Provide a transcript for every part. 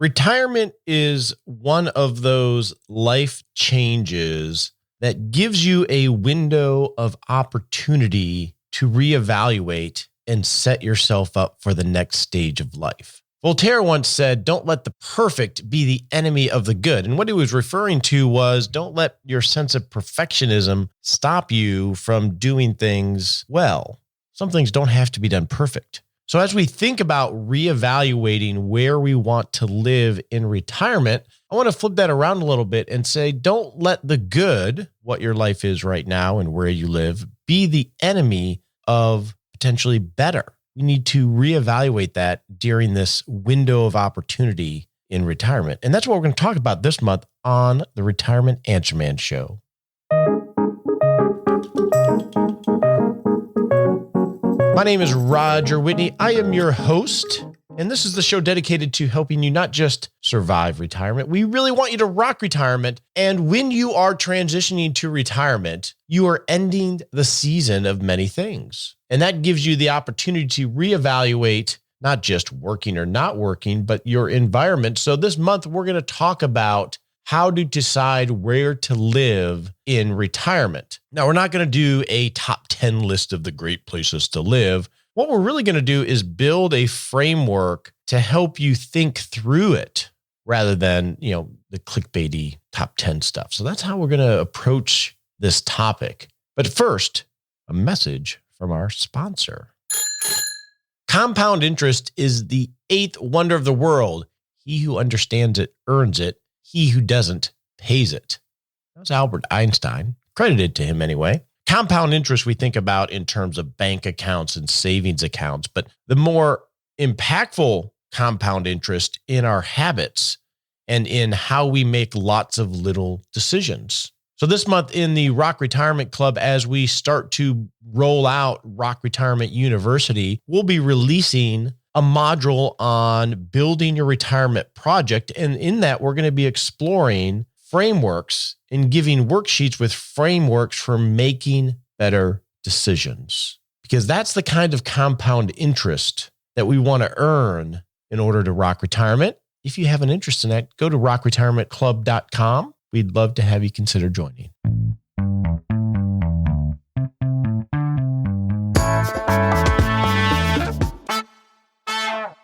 Retirement is one of those life changes that gives you a window of opportunity to reevaluate and set yourself up for the next stage of life. Voltaire once said, "Don't let the perfect be the enemy of the good." And what he was referring to was, don't let your sense of perfectionism stop you from doing things well. Some things don't have to be done perfect. So as we think about reevaluating where we want to live in retirement, I want to flip that around a little bit and say, don't let the good, what your life is right now and where you live, be the enemy of potentially better. We need to reevaluate that during this window of opportunity in retirement. And that's what we're going to talk about this month on the Retirement Answer Man Show. My name is Roger Whitney. I am your host, and this is the show dedicated to helping you not just survive retirement. We really want you to rock retirement. And when you are transitioning to retirement, you are ending the season of many things. And that gives you the opportunity to reevaluate not just working or not working, but your environment. So this month, we're going to talk about how to decide where to live in retirement. Now, we're not going to do a top 10 list of the great places to live. What we're really going to do is build a framework to help you think through it rather than, the clickbaity top 10 stuff. So that's how we're going to approach this topic. But first, a message from our sponsor. Compound interest is the eighth wonder of the world. He who understands it earns it. He who doesn't pays it. That was Albert Einstein, credited to him anyway. Compound interest we think about in terms of bank accounts and savings accounts, but the more impactful compound interest in our habits and in how we make lots of little decisions. So this month in the Rock Retirement Club, as we start to roll out Rock Retirement University, we'll be releasing a module on building your retirement project. And in that, we're going to be exploring frameworks and giving worksheets with frameworks for making better decisions. Because that's the kind of compound interest that we want to earn in order to rock retirement. If you have an interest in that, go to rockretirementclub.com. We'd love to have you consider joining.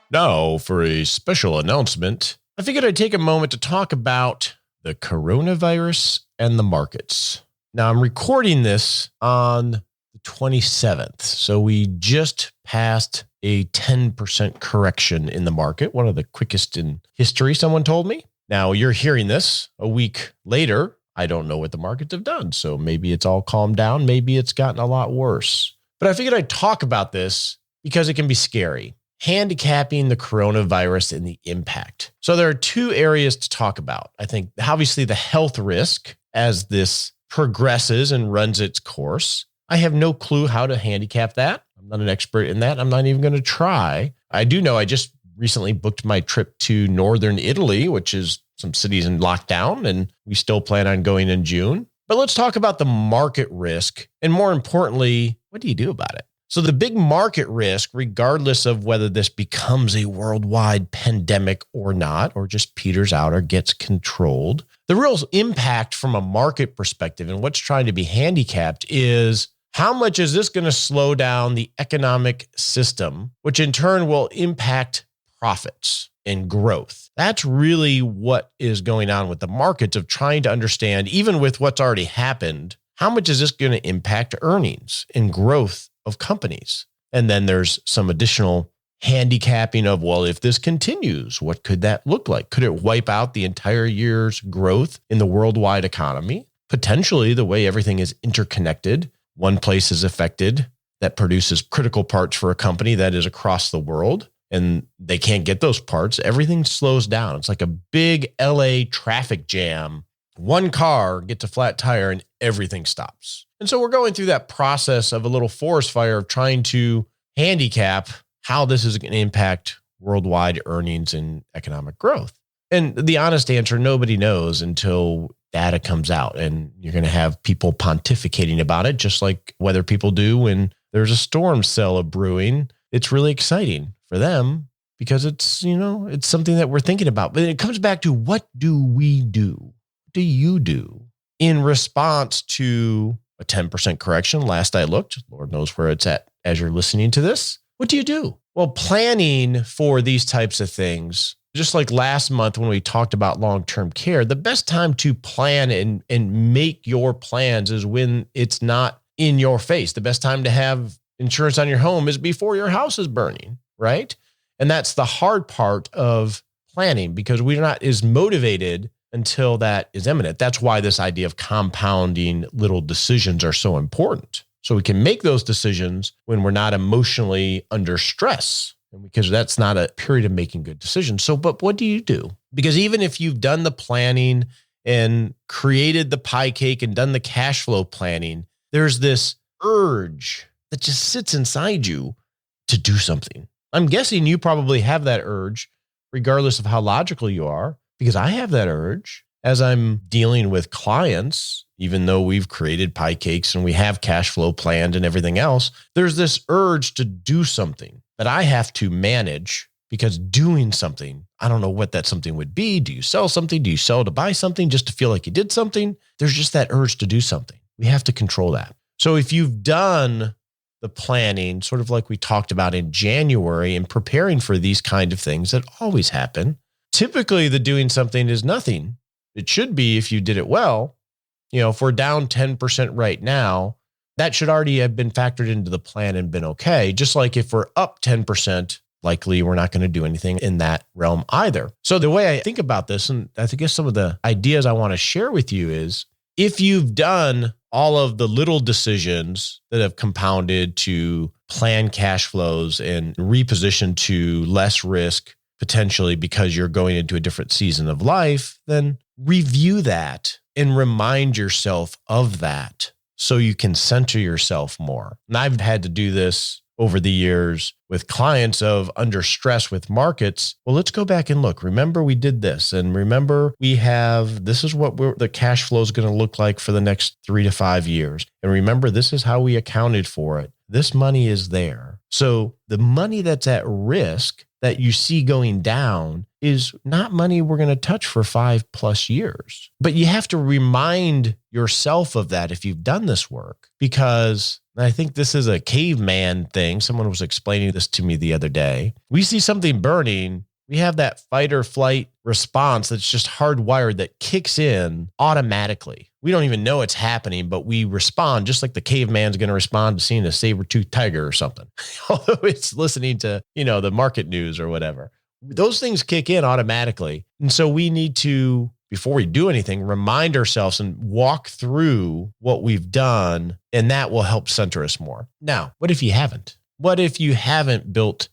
Now, for a special announcement, I figured I'd take a moment to talk about the coronavirus and the markets. Now, I'm recording this on the 27th, so we just passed a 10% correction in the market, one of the quickest in history, someone told me. Now, you're hearing this a week later. I don't know what the markets have done, so maybe it's all calmed down. Maybe it's gotten a lot worse. But I figured I'd talk about this because it can be scary. Handicapping the coronavirus and the impact. So there are two areas to talk about. I think obviously the health risk as this progresses and runs its course. I have no clue how to handicap that. I'm not an expert in that. I'm not even going to try. I do know I just recently booked my trip to northern Italy, which is some cities in lockdown, and we still plan on going in June. But let's talk about the market risk. And more importantly, what do you do about it? So the big market risk, regardless of whether this becomes a worldwide pandemic or not, or just peters out or gets controlled, the real impact from a market perspective and what's trying to be handicapped is how much is this going to slow down the economic system, which in turn will impact profits and growth. That's really what is going on with the markets of trying to understand, even with what's already happened, how much is this going to impact earnings and growth of companies? And then there's some additional handicapping of, well, if this continues, what could that look like? Could it wipe out the entire year's growth in the worldwide economy? Potentially, the way everything is interconnected, one place is affected that produces critical parts for a company that is across the world, and they can't get those parts. Everything slows down. It's like a big LA traffic jam. One car gets a flat tire and everything stops. And so we're going through that process of a little forest fire of trying to handicap how this is going to impact worldwide earnings and economic growth. And the honest answer, nobody knows until data comes out, and you're going to have people pontificating about it, just like weather people do when there's a storm cell brewing. It's really exciting for them, because it's, it's something that we're thinking about. But it comes back to, what do we do? What do you do in response to a 10% correction? Last I looked, Lord knows where it's at as you're listening to this. What do you do? Well, planning for these types of things, just like last month when we talked about long-term care, the best time to plan and make your plans is when it's not in your face. The best time to have insurance on your home is before your house is burning, right? And that's the hard part of planning, because we're not as motivated until that is imminent. That's why this idea of compounding little decisions are so important. So we can make those decisions when we're not emotionally under stress, and because that's not a period of making good decisions. So, but what do you do? Because even if you've done the planning and created the pie cake and done the cash flow planning, there's this urge that just sits inside you to do something. I'm guessing you probably have that urge, regardless of how logical you are, because I have that urge as I'm dealing with clients. Even though we've created pie cakes and we have cash flow planned and everything else, there's this urge to do something that I have to manage, because doing something, I don't know what that something would be. Do you sell something? Do you sell to buy something just to feel like you did something? There's just that urge to do something. We have to control that. So if you've done the planning, sort of like we talked about in January, and preparing for these kind of things that always happen, typically the doing something is nothing. It should be, if you did it well. If we're down 10% right now, that should already have been factored into the plan and been okay. Just like if we're up 10%, likely we're not going to do anything in that realm either. So the way I think about this, and I guess some of the ideas I want to share with you is, if you've done all of the little decisions that have compounded to plan cash flows and reposition to less risk, potentially because you're going into a different season of life, then review that and remind yourself of that so you can center yourself more. And I've had to do this over the years with clients of under stress with markets. Well, let's go back and look. Remember, we did this. And remember, this is what the cash flow is going to look like for the next 3 to 5 years. And remember, this is how we accounted for it. This money is there. So the money that's at risk that you see going down is not money we're going to touch for 5+ years. But you have to remind yourself of that if you've done this work, because I think this is a caveman thing. Someone was explaining this to me the other day. We see something burning, we have that fight or flight response that's just hardwired, that kicks in automatically. We don't even know it's happening, but we respond just like the caveman's going to respond to seeing a saber-toothed tiger or something. Although it's listening to, the market news or whatever. Those things kick in automatically. And so we need to, before we do anything, remind ourselves and walk through what we've done, and that will help center us more. Now, what if you haven't? What if you haven't built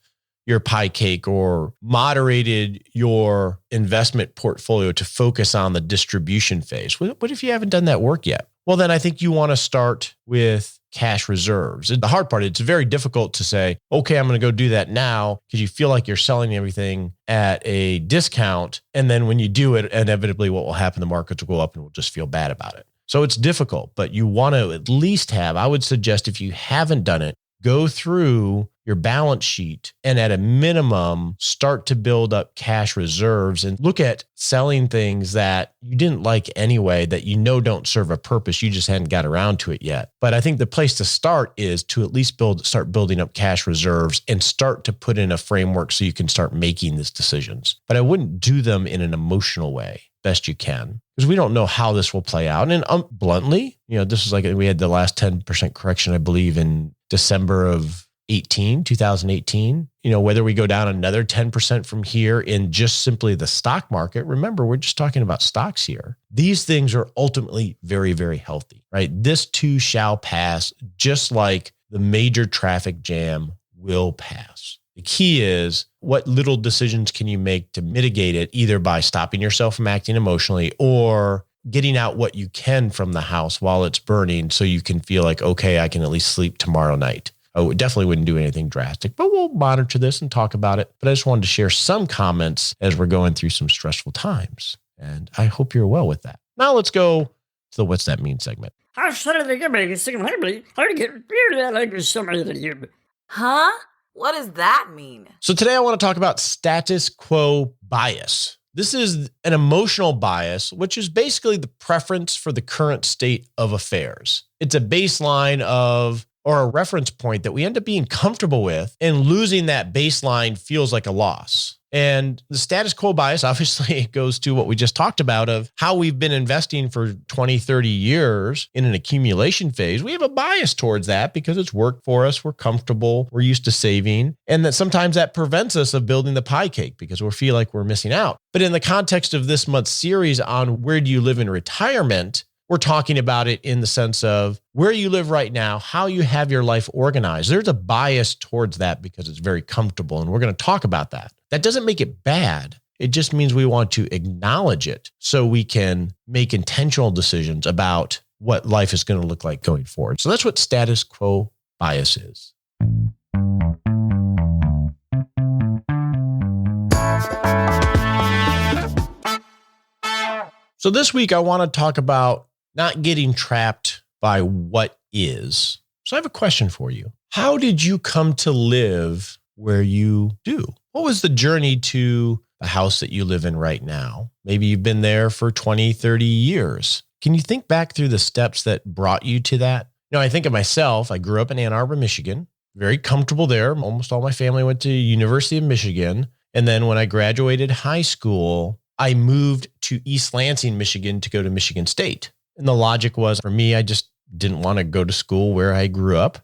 your pie cake or moderated your investment portfolio to focus on the distribution phase? What if you haven't done that work yet? Well, then I think you want to start with cash reserves. And the hard part, it's very difficult to say, okay, I'm going to go do that now, because you feel like you're selling everything at a discount. And then when you do it, inevitably what will happen, the markets will go up and we'll just feel bad about it. So it's difficult, but you want to at least have, I would suggest, if you haven't done it, go through your balance sheet and at a minimum, start to build up cash reserves and look at selling things that you didn't like anyway, that don't serve a purpose. You just hadn't got around to it yet. But I think the place to start is to at least start building up cash reserves and start to put in a framework so you can start making these decisions. But I wouldn't do them in an emotional way, best you can, because we don't know how this will play out. And bluntly, this is like we had the last 10% correction, I believe, in December of 2018, whether we go down another 10% from here in just simply the stock market. Remember, we're just talking about stocks here. These things are ultimately very, very healthy, right? This too shall pass, just like the major traffic jam will pass. The key is, what little decisions can you make to mitigate it, either by stopping yourself from acting emotionally or getting out what you can from the house while it's burning, so you can feel like, okay, I can at least sleep tomorrow night. I definitely wouldn't do anything drastic, but we'll monitor this and talk about it. But I just wanted to share some comments as we're going through some stressful times. And I hope you're well with that. Now let's go to the What's That Mean segment. Huh? What does that mean? So today I want to talk about status quo bias. This is an emotional bias, which is basically the preference for the current state of affairs. It's a baseline of, or a reference point that we end up being comfortable with, and losing that baseline feels like a loss. And the status quo bias, obviously, it goes to what we just talked about of how we've been investing for 20, 30 years in an accumulation phase. We have a bias towards that because it's worked for us. We're comfortable. We're used to saving. And that sometimes that prevents us of building the pie cake because we feel like we're missing out. But in the context of this month's series on where do you live in retirement, we're talking about it in the sense of where you live right now, how you have your life organized. There's a bias towards that because it's very comfortable. And we're going to talk about that. That doesn't make it bad. It just means we want to acknowledge it so we can make intentional decisions about what life is going to look like going forward. So that's what status quo bias is. So this week, I want to talk about not getting trapped by what is. So I have a question for you. How did you come to live where you do? What was the journey to the house that you live in right now? Maybe you've been there for 20, 30 years. Can you think back through the steps that brought you to that? I think of myself. I grew up in Ann Arbor, Michigan, very comfortable there. Almost all my family went to University of Michigan. And then when I graduated high school, I moved to East Lansing, Michigan to go to Michigan State. And the logic was for me, I just didn't want to go to school where I grew up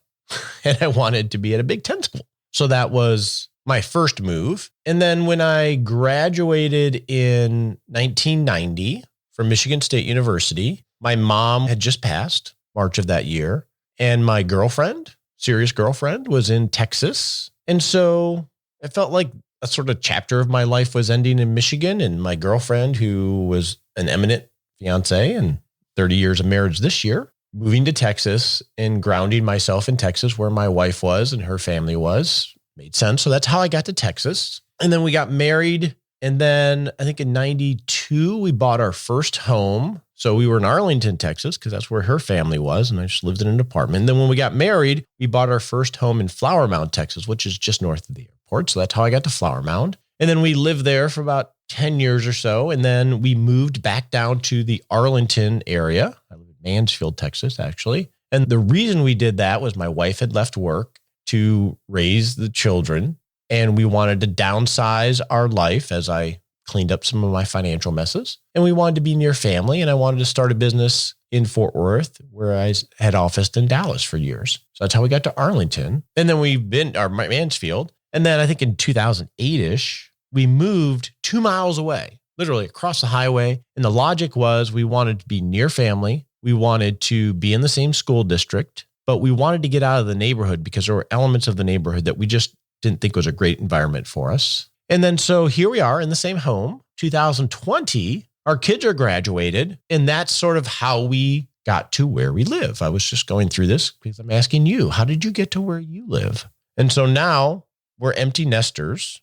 and I wanted to be at a Big Ten school. So that was my first move. And then when I graduated in 1990 from Michigan State University, my mom had just passed March of that year. And my girlfriend, serious girlfriend, was in Texas. And so I felt like a sort of chapter of my life was ending in Michigan. And my girlfriend, who was an eminent fiance and 30 years of marriage this year, moving to Texas and grounding myself in Texas where my wife was and her family was, made sense. So that's how I got to Texas. And then we got married. And then I think in 92, we bought our first home. So we were in Arlington, Texas, because that's where her family was. And I just lived in an apartment. And then when we got married, we bought our first home in Flower Mound, Texas, which is just north of the airport. So that's how I got to Flower Mound. And then we lived there for about 10 years or so. And then we moved back down to the Arlington area. I live in Mansfield, Texas, actually. And the reason we did that was my wife had left work to raise the children. And we wanted to downsize our life as I cleaned up some of my financial messes. And we wanted to be near family. And I wanted to start a business in Fort Worth, where I had officed in Dallas for years. So that's how we got to Arlington. And then we've been Mansfield. And then I think in 2008-ish, we moved 2 miles away, literally across the highway. And the logic was we wanted to be near family. We wanted to be in the same school district, but we wanted to get out of the neighborhood because there were elements of the neighborhood that we just didn't think was a great environment for us. And then so here we are in the same home, 2020, our kids are graduated. And that's sort of how we got to where we live. I was just going through this because I'm asking you, how did you get to where you live? And so now we're empty nesters.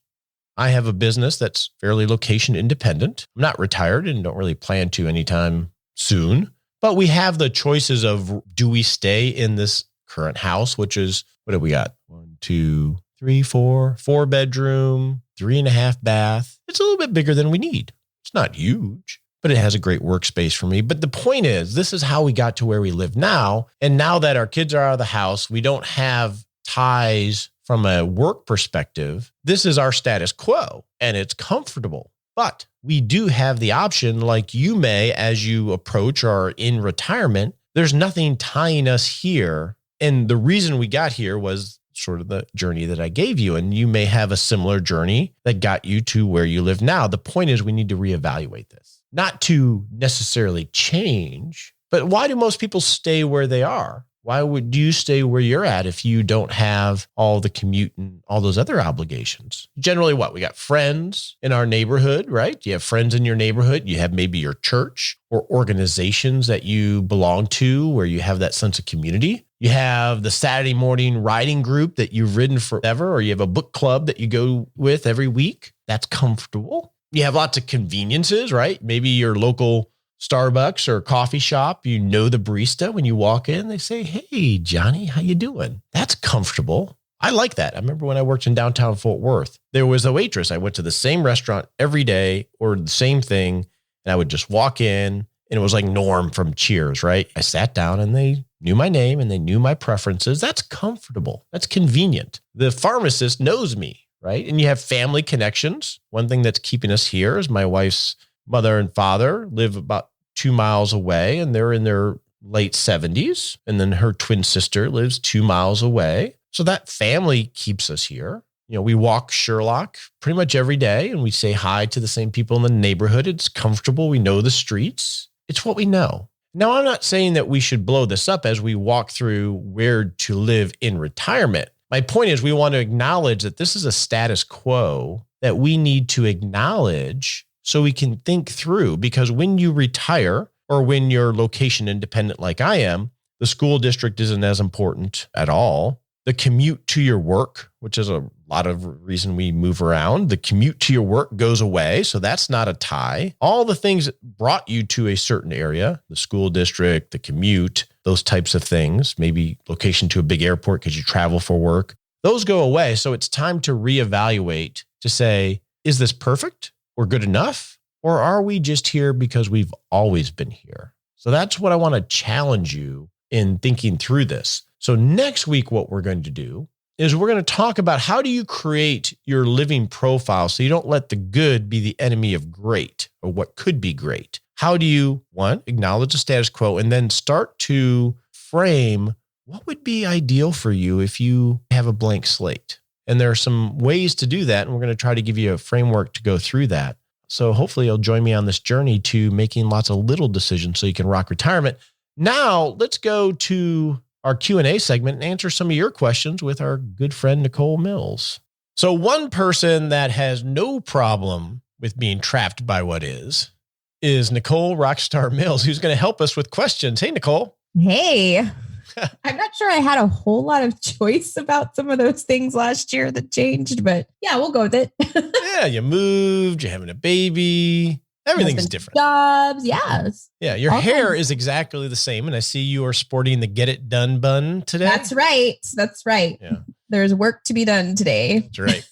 I have a business that's fairly location independent. I'm not retired and don't really plan to anytime soon, but we have the choices of, do we stay in this current house, which is, what do we got? 1, 2, 3, 4 bedroom, 3.5 bath. It's a little bit bigger than we need. It's not huge, but it has a great workspace for me. But the point is, this is how we got to where we live now. And now that our kids are out of the house, we don't have ties from a work perspective. This is our status quo and it's comfortable, but we do have the option, like you may, as you approach or are in retirement, there's nothing tying us here. And the reason we got here was sort of the journey that I gave you. And you may have a similar journey that got you to where you live now. The point is we need to reevaluate this, not to necessarily change, but why do most people stay where they are? Why would you stay where you're at if you don't have all the commute and all those other obligations? Generally, what? We got friends in our neighborhood, right? You have friends in your neighborhood. You have maybe your church or organizations that you belong to where you have that sense of community. You have the Saturday morning riding group that you've ridden forever, or you have a book club that you go with every week. That's comfortable. You have lots of conveniences, right? Maybe your local Starbucks or coffee shop, you know the barista when you walk in, they say, "Hey, Johnny, how you doing?" That's comfortable. I like that. I remember when I worked in downtown Fort Worth, there was a waitress. I went to the same restaurant every day, ordered the same thing, and I would just walk in, and it was like Norm from Cheers, right? I sat down and they knew my name and they knew my preferences. That's comfortable. That's convenient. The pharmacist knows me, right? And you have family connections. One thing that's keeping us here is my wife's mother and father live about 2 miles away, and they're in their late 70s. And then her twin sister lives 2 miles away. So that family keeps us here. We walk Sherlock pretty much every day, and we say hi to the same people in the neighborhood. It's comfortable. We know the streets. It's what we know. Now, I'm not saying that we should blow this up as we walk through where to live in retirement. My point is we want to acknowledge that this is a status quo that we need to acknowledge so we can think through, because when you retire or when you're location independent like I am, the school district isn't as important at all. The commute to your work, which is a lot of reason we move around, the commute to your work goes away. So that's not a tie. All the things that brought you to a certain area, the school district, the commute, those types of things, maybe location to a big airport because you travel for work, those go away. So it's time to reevaluate to say, is this perfect or good enough? Or are we just here because we've always been here? So that's what I want to challenge you in thinking through this. So next week, what we're going to do is we're going to talk about how do you create your living profile so you don't let the good be the enemy of great or what could be great. How do you, one, acknowledge the status quo and then start to frame what would be ideal for you if you have a blank slate? And there are some ways to do that, and we're going to try to give you a framework to go through that. So hopefully you'll join me on this journey to making lots of little decisions so you can rock retirement. Now, let's go to our Q A segment and answer some of your questions with our good friend, Nicole Mills. So one person that has no problem with being trapped by what is Nicole Rockstar Mills, who's going to help us with questions. Hey, Nicole. Hey, I'm not sure I had a whole lot of choice about some of those things last year that changed, but yeah, we'll go with it. Yeah, you moved, you're having a baby. Everything's different. Jobs, yes. Yeah, your hair is exactly the same. And I see you are sporting the Get It Done bun today. That's right. Yeah. There's work to be done today. That's right.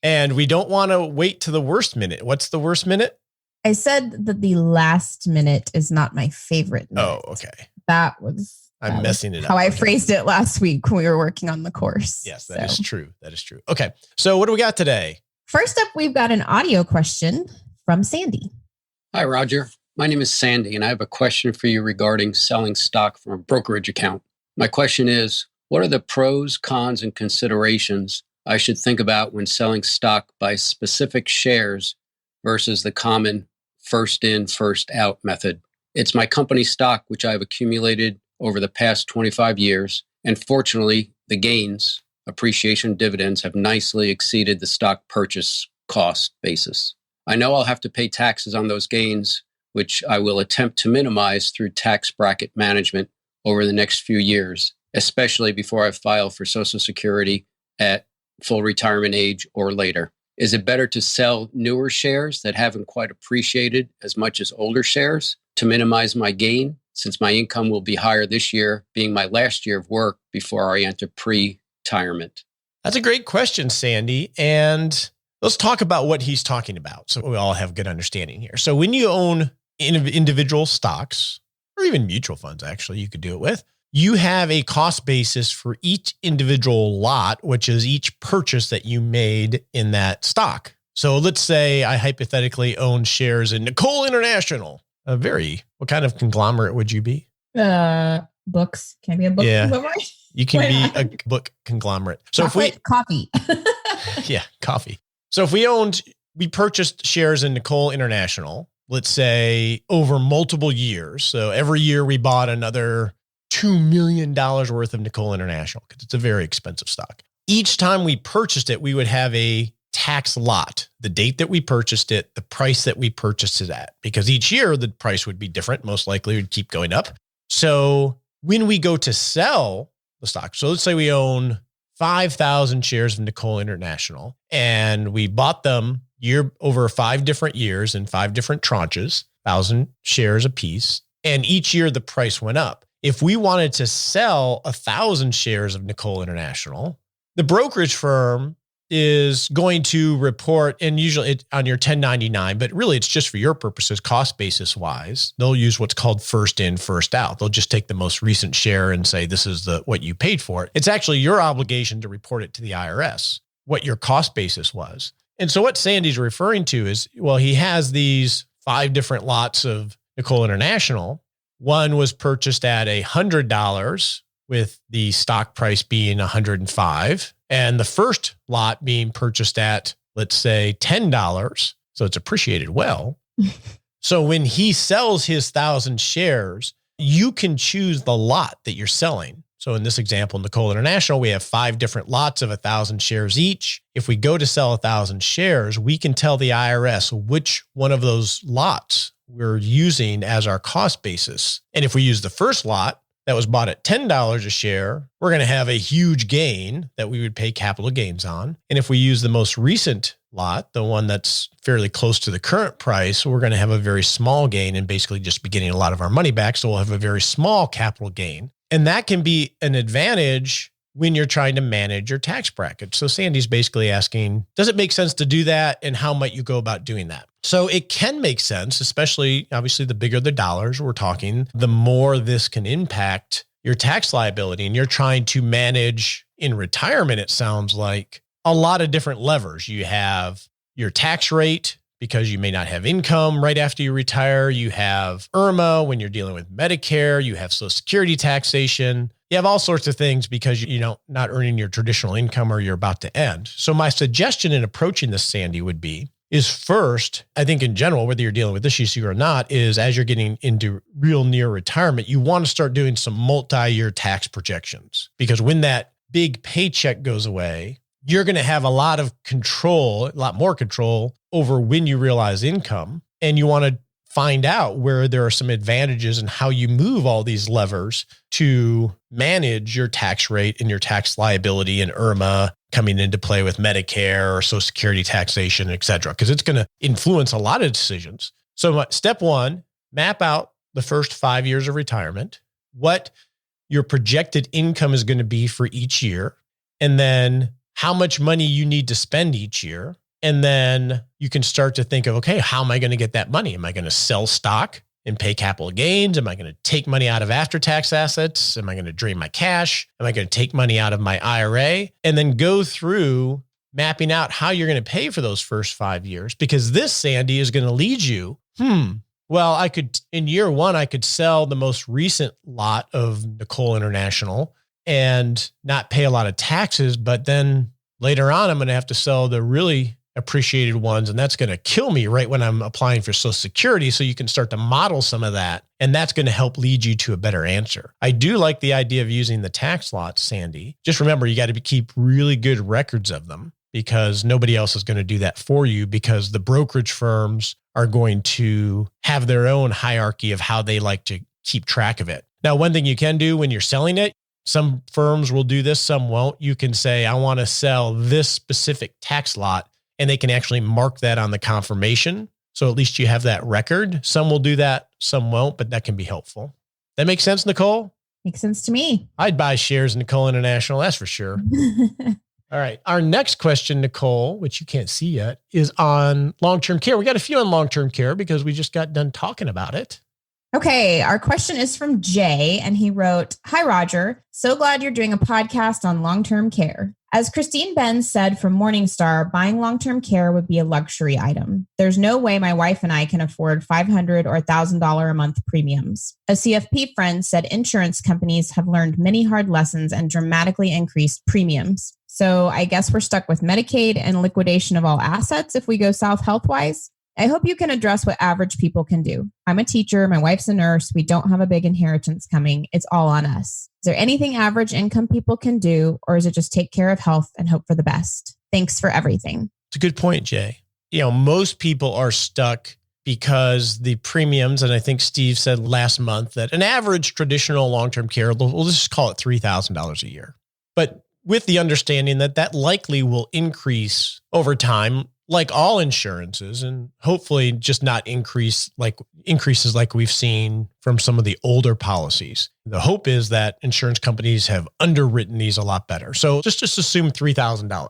And we don't want to wait to the worst minute. What's the worst minute? I said that the last minute is not my favorite minute. Oh, okay. I'm messing it up. How I phrased it last week when we were working on the course. Yes, that is true. That is true. Okay. So what do we got today? First up, we've got an audio question from Sandy. Hi, Roger. My name is Sandy, and I have a question for you regarding selling stock from a brokerage account. My question is, what are the pros, cons, and considerations I should think about when selling stock by specific shares versus the common first in, first out method? It's my company stock, which I have accumulated over the past 25 years, and fortunately, the gains, appreciation, dividends have nicely exceeded the stock purchase cost basis. I know I'll have to pay taxes on those gains, which I will attempt to minimize through tax bracket management over the next few years, especially before I file for Social Security at full retirement age or later. Is it better to sell newer shares that haven't quite appreciated as much as older shares to minimize my gain, since my income will be higher this year, being my last year of work before I enter pre-retirement? That's a great question, Sandy. And let's talk about what he's talking about so we all have good understanding here. So when you own individual stocks, or even mutual funds, actually, you could do it with, you have a cost basis for each individual lot, which is each purchase that you made in that stock. So let's say I hypothetically own shares in Nicole International. What kind of conglomerate would you be? Books. Can I be a book conglomerate? You can be a book conglomerate. So coffee. Yeah, coffee. So if we purchased shares in Nicole International, let's say over multiple years. So every year we bought another $2 million worth of Nicole International because it's a very expensive stock. Each time we purchased it, we would have a tax lot, the date that we purchased it, the price that we purchased it at, because each year the price would be different. Most likely it would keep going up. So when we go to sell the stock, so let's say we own 5,000 shares of Nicole International and we bought them over 5 different years in 5 different tranches, 1,000 shares a piece. And each year the price went up. If we wanted to sell 1,000 shares of Nicole International, The brokerage firm is going to report, and usually it's on your 1099, but really it's just for your purposes, cost basis wise. They'll use what's called first in, first out. They'll just take the most recent share and say, this is what you paid for it. It's actually your obligation to report it to the IRS, what your cost basis was. And so what Sandy's referring to is, well, he has these 5 different lots of Nicole International. One was purchased at $100 with the stock price being $105. And the first lot being purchased at, let's say, $10. So it's appreciated well. So when he sells his 1,000 shares, you can choose the lot that you're selling. So in this example, Nicole International, we have 5 different lots of 1,000 shares each. If we go to sell 1,000 shares, we can tell the IRS which one of those lots we're using as our cost basis. And if we use the first lot, that was bought at $10 a share, we're going to have a huge gain that we would pay capital gains on. And if we use the most recent lot, the one that's fairly close to the current price, we're going to have a very small gain and basically just be getting a lot of our money back. So we'll have a very small capital gain. And that can be an advantage when you're trying to manage your tax bracket. So Sandy's basically asking, does it make sense to do that? And how might you go about doing that? So it can make sense, especially obviously the bigger the dollars we're talking, the more this can impact your tax liability. And you're trying to manage in retirement, it sounds like, a lot of different levers. You have your tax rate because you may not have income right after you retire. You have IRMA when you're dealing with Medicare. You have Social Security taxation. You have all sorts of things because you're not earning your traditional income or you're about to end. So my suggestion in approaching this, Sandy, would be is first, I think in general, whether you're dealing with this issue or not, is as you're getting into real near retirement, you want to start doing some multi-year tax projections, because when that big paycheck goes away, you're going to have a lot of control, a lot more control over when you realize income. And you want to find out where there are some advantages and how you move all these levers to manage your tax rate and your tax liability and IRMA coming into play with Medicare or Social Security taxation, et cetera, because it's going to influence a lot of decisions. So step one, map out the first 5 years of retirement, what your projected income is going to be for each year, and then how much money you need to spend each year. And then you can start to think of, okay, how am I going to get that money? Am I going to sell stock and pay capital gains? Am I going to take money out of after-tax assets? Am I going to drain my cash? Am I going to take money out of my IRA? And then go through mapping out how you're going to pay for those first 5 years. Because this, Sandy, is going to lead you, well, in year one, I could sell the most recent lot of Nicole International and not pay a lot of taxes. But then later on, I'm going to have to sell the really appreciated ones. And that's going to kill me right when I'm applying for Social Security. So you can start to model some of that. And that's going to help lead you to a better answer. I do like the idea of using the tax lots, Sandy. Just remember, you got to keep really good records of them, because nobody else is going to do that for you, because the brokerage firms are going to have their own hierarchy of how they like to keep track of it. Now, one thing you can do when you're selling it, some firms will do this, some won't. You can say, I want to sell this specific tax lot, and they can actually mark that on the confirmation. So at least you have that record. Some will do that, some won't, but that can be helpful. That makes sense, Nicole? Makes sense to me. I'd buy shares in Nicole International, that's for sure. All right. Our next question, Nicole, which you can't see yet, is on long-term care. We got a few on long-term care because we just got done talking about it. Okay. Our question is from Jay, and he wrote, "Hi, Roger. So glad you're doing a podcast on long-term care. As Christine Benz said from Morningstar, buying long-term care would be a luxury item. There's no way my wife and I can afford $500 or $1,000 a month premiums. A CFP friend said insurance companies have learned many hard lessons and dramatically increased premiums. So I guess we're stuck with Medicaid and liquidation of all assets if we go south health-wise. I hope you can address what average people can do. I'm a teacher. My wife's a nurse. We don't have a big inheritance coming. It's all on us. Is there anything average income people can do, or is it just take care of health and hope for the best? Thanks for everything." It's a good point, Jay. Most people are stuck because the premiums, and I think Steve said last month that an average traditional long-term care, we'll just call it $3,000 a year. But with the understanding that that likely will increase over time, like all insurances, and hopefully just not increases like we've seen from some of the older policies. The hope is that insurance companies have underwritten these a lot better. So just assume $3,000.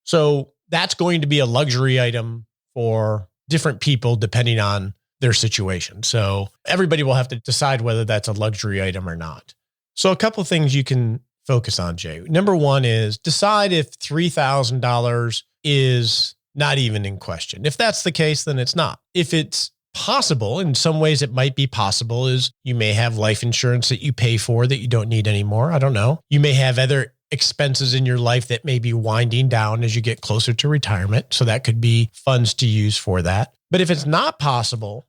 So that's going to be a luxury item for different people depending on their situation. So everybody will have to decide whether that's a luxury item or not. So a couple of things you can focus on, Jay. Number one is decide if $3,000 is not even in question. If that's the case, then it's not. If it's possible, in some ways it might be possible, is you may have life insurance that you pay for that you don't need anymore. I don't know. You may have other expenses in your life that may be winding down as you get closer to retirement. So that could be funds to use for that. But if it's not possible,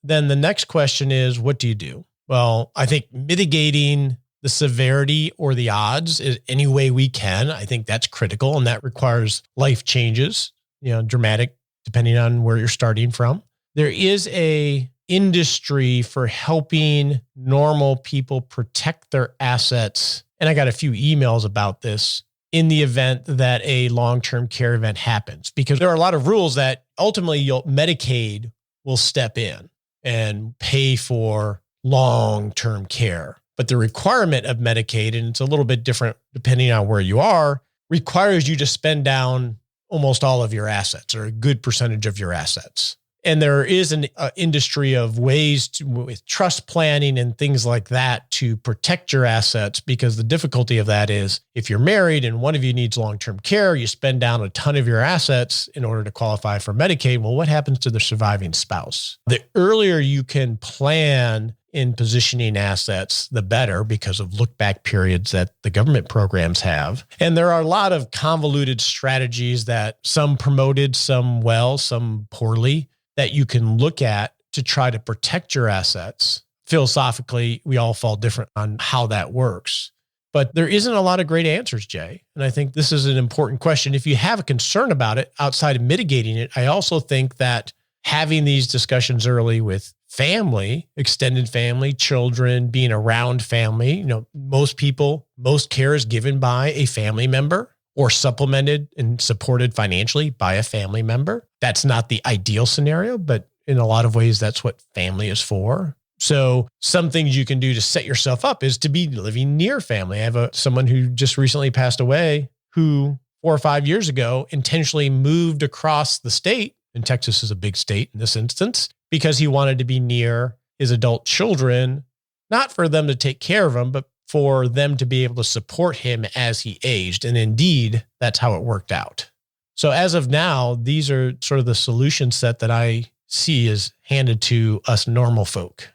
then the next question is, what do you do? Well, I think mitigating the severity or the odds is any way we can. I think that's critical, and that requires life changes, dramatic, depending on where you're starting from. There is a industry for helping normal people protect their assets. And I got a few emails about this in the event that a long-term care event happens, because there are a lot of rules that ultimately Medicaid will step in and pay for long-term care. But the requirement of Medicaid, and it's a little bit different depending on where you are, requires you to spend down almost all of your assets or a good percentage of your assets. And there is an industry of ways with trust planning and things like that to protect your assets, because the difficulty of that is if you're married and one of you needs long-term care, you spend down a ton of your assets in order to qualify for Medicaid. Well, what happens to the surviving spouse? The earlier you can plan in positioning assets, the better, because of look-back periods that the government programs have. And there are a lot of convoluted strategies that some promoted, some well, some poorly, that you can look at to try to protect your assets. Philosophically, we all fall different on how that works. But there isn't a lot of great answers, Jay. And I think this is an important question. If you have a concern about it outside of mitigating it, I also think that having these discussions early with family, extended family, children, being around family, most care is given by a family member or supplemented and supported financially by a family member. That's not the ideal scenario, but in a lot of ways, that's what family is for. So some things you can do to set yourself up is to be living near family. I have someone who just recently passed away who 4 or 5 years ago intentionally moved across the state, and Texas is a big state in this instance, because he wanted to be near his adult children, not for them to take care of him, but for them to be able to support him as he aged. And indeed, that's how it worked out. So as of now, these are sort of the solution set that I see is handed to us normal folk.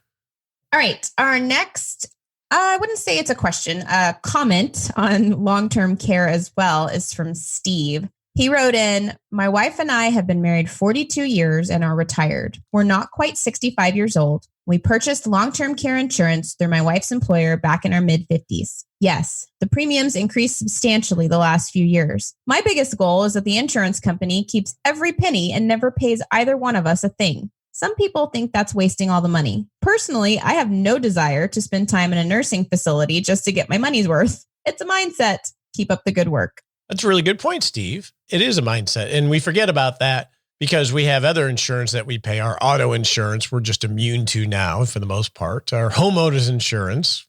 All right. Our next, I wouldn't say it's a question, a comment on long-term care as well is from Steve. He wrote in, my wife and I have been married 42 years and are retired. We're not quite 65 years old. We purchased long-term care insurance through my wife's employer back in our mid-50s. Yes, the premiums increased substantially the last few years. My biggest goal is that the insurance company keeps every penny and never pays either one of us a thing. Some people think that's wasting all the money. Personally, I have no desire to spend time in a nursing facility just to get my money's worth. It's a mindset. Keep up the good work. That's a really good point, Steve. It is a mindset. And we forget about that because we have other insurance that we pay. Our auto insurance, we're just immune to now for the most part. Our homeowners insurance,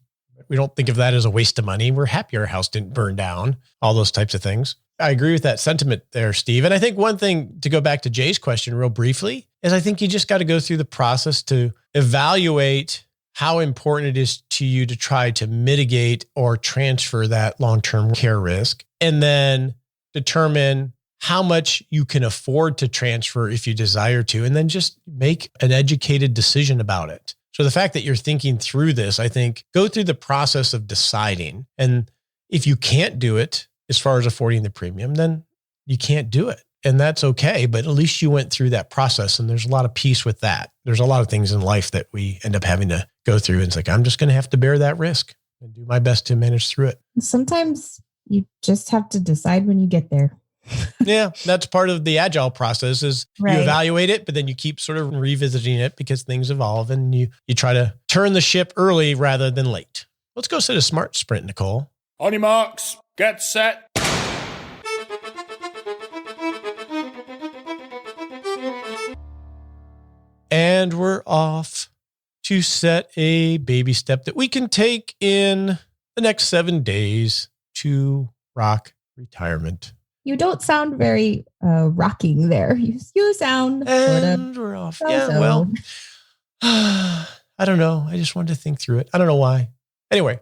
we don't think of that as a waste of money. We're happy our house didn't burn down, all those types of things. I agree with that sentiment there, Steve. And I think one thing, to go back to Jay's question real briefly, is I think you just got to go through the process to evaluate how important it is to you to try to mitigate or transfer that long-term care risk, and then determine how much you can afford to transfer if you desire to, and then just make an educated decision about it. So the fact that you're thinking through this, I think, go through the process of deciding. And if you can't do it as far as affording the premium, then you can't do it. And that's okay. But at least you went through that process. And there's a lot of peace with that. There's a lot of things in life that we end up having to go through. And it's like, I'm just going to have to bear that risk and do my best to manage through it. Sometimes you just have to decide when you get there. Yeah, that's part of the agile process is Right. You evaluate it, but then you keep sort of revisiting it because things evolve and you try to turn the ship early rather than late. Let's go set a SMART sprint, Nicole. On your marks, get set. And we're off to set a baby step that we can take in the next 7 days to rock retirement. You don't sound very rocking there. You sound and sort of. We're off. Yeah, well, I don't know. I just wanted to think through it. I don't know why. Anyway,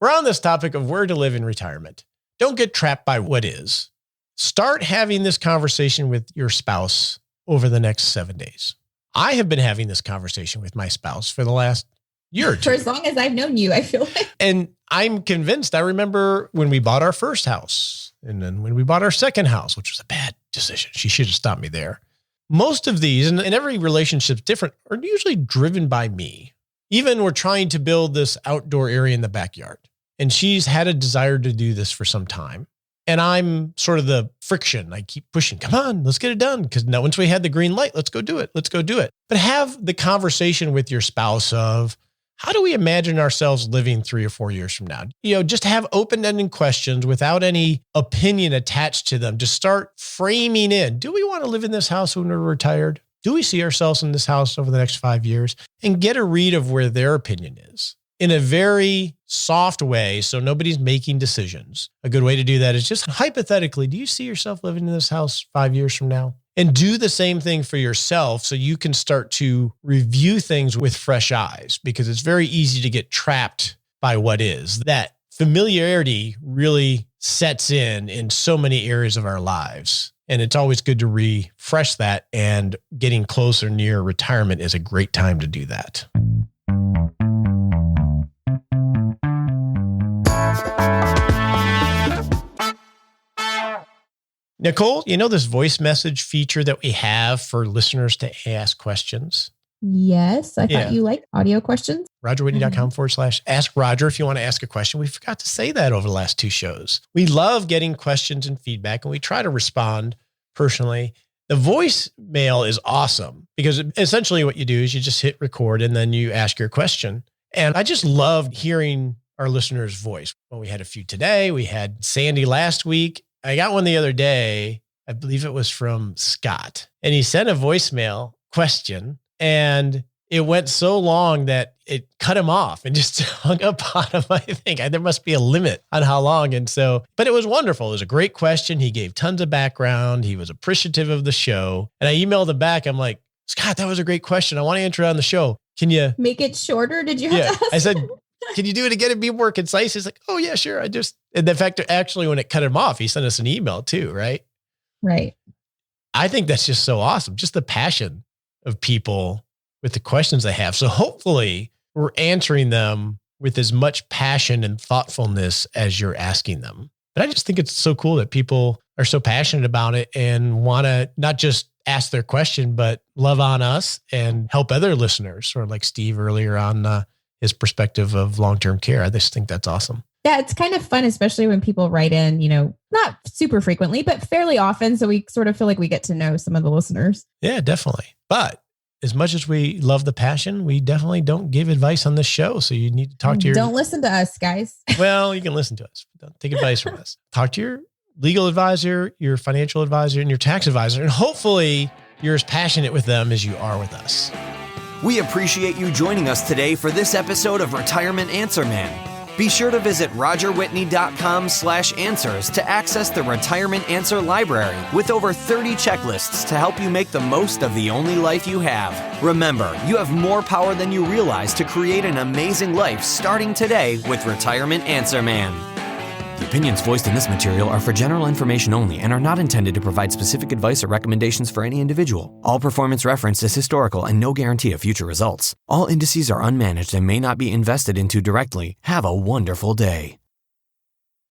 we're on this topic of where to live in retirement. Don't get trapped by what is. Start having this conversation with your spouse over the next 7 days. I have been having this conversation with my spouse for the last year or two. For as long as I've known you, I feel like. And I'm convinced. I remember when we bought our first house and then when we bought our second house, which was a bad decision. She should have stopped me there. Most of these, and every relationship's different, are usually driven by me. Even we're trying to build this outdoor area in the backyard. And she's had a desire to do this for some time. And I'm sort of the friction. I keep pushing. Come on, let's get it done. Because now once we had the green light, let's go do it. Let's go do it. But have the conversation with your spouse of, how do we imagine ourselves living 3 or 4 years from now? Just have open-ended questions without any opinion attached to them. Just start framing in. Do we want to live in this house when we're retired? Do we see ourselves in this house over the next 5 years? And get a read of where their opinion is in a very soft way, so nobody's making decisions. A good way to do that is just hypothetically, do you see yourself living in this house 5 years from now? And do the same thing for yourself so you can start to review things with fresh eyes, because it's very easy to get trapped by what is. That familiarity really sets in so many areas of our lives. And it's always good to refresh that, and getting closer near retirement is a great time to do that. Nicole, this voice message feature that we have for listeners to ask questions? Yes. I thought you liked audio questions. RogerWhitney.com/ask Roger if you want to ask a question. We forgot to say that over the last 2 shows. We love getting questions and feedback, and we try to respond personally. The voicemail is awesome because essentially what you do is you just hit record and then you ask your question. And I just love hearing our listeners' voice. Well, we had a few today. We had Sandy last week. I got one the other day. I believe it was from Scott. And he sent a voicemail question, and it went so long that it cut him off and just hung up on him. I think there must be a limit on how long. But it was wonderful. It was a great question. He gave tons of background. He was appreciative of the show. And I emailed him back. I'm like, Scott, that was a great question. I want to answer it on the show. Can you make it shorter? Did you have to ask? I said, can you do it again and be more concise? He's like, oh yeah, sure. And in fact, actually, when it cut him off, he sent us an email too, right? Right. I think that's just so awesome. Just the passion of people with the questions they have. So hopefully we're answering them with as much passion and thoughtfulness as you're asking them. But I just think it's so cool that people are so passionate about it and want to not just ask their question, but love on us and help other listeners, sort of like Steve earlier on his perspective of long-term care. I just think that's awesome. Yeah, it's kind of fun, especially when people write in, not super frequently, but fairly often. So we sort of feel like we get to know some of the listeners. Yeah, definitely. But as much as we love the passion, we definitely don't give advice on this show. So you need to talk to Don't listen to us, guys. Well, you can listen to us, but don't take advice from us. Talk to your legal advisor, your financial advisor, and your tax advisor. And hopefully you're as passionate with them as you are with us. We appreciate you joining us today for this episode of Retirement Answer Man. Be sure to visit rogerwhitney.com/answers to access the Retirement Answer Library with over 30 checklists to help you make the most of the only life you have. Remember, you have more power than you realize to create an amazing life starting today with Retirement Answer Man. The opinions voiced in this material are for general information only and are not intended to provide specific advice or recommendations for any individual. All performance referenced is historical and no guarantee of future results. All indices are unmanaged and may not be invested into directly. Have a wonderful day.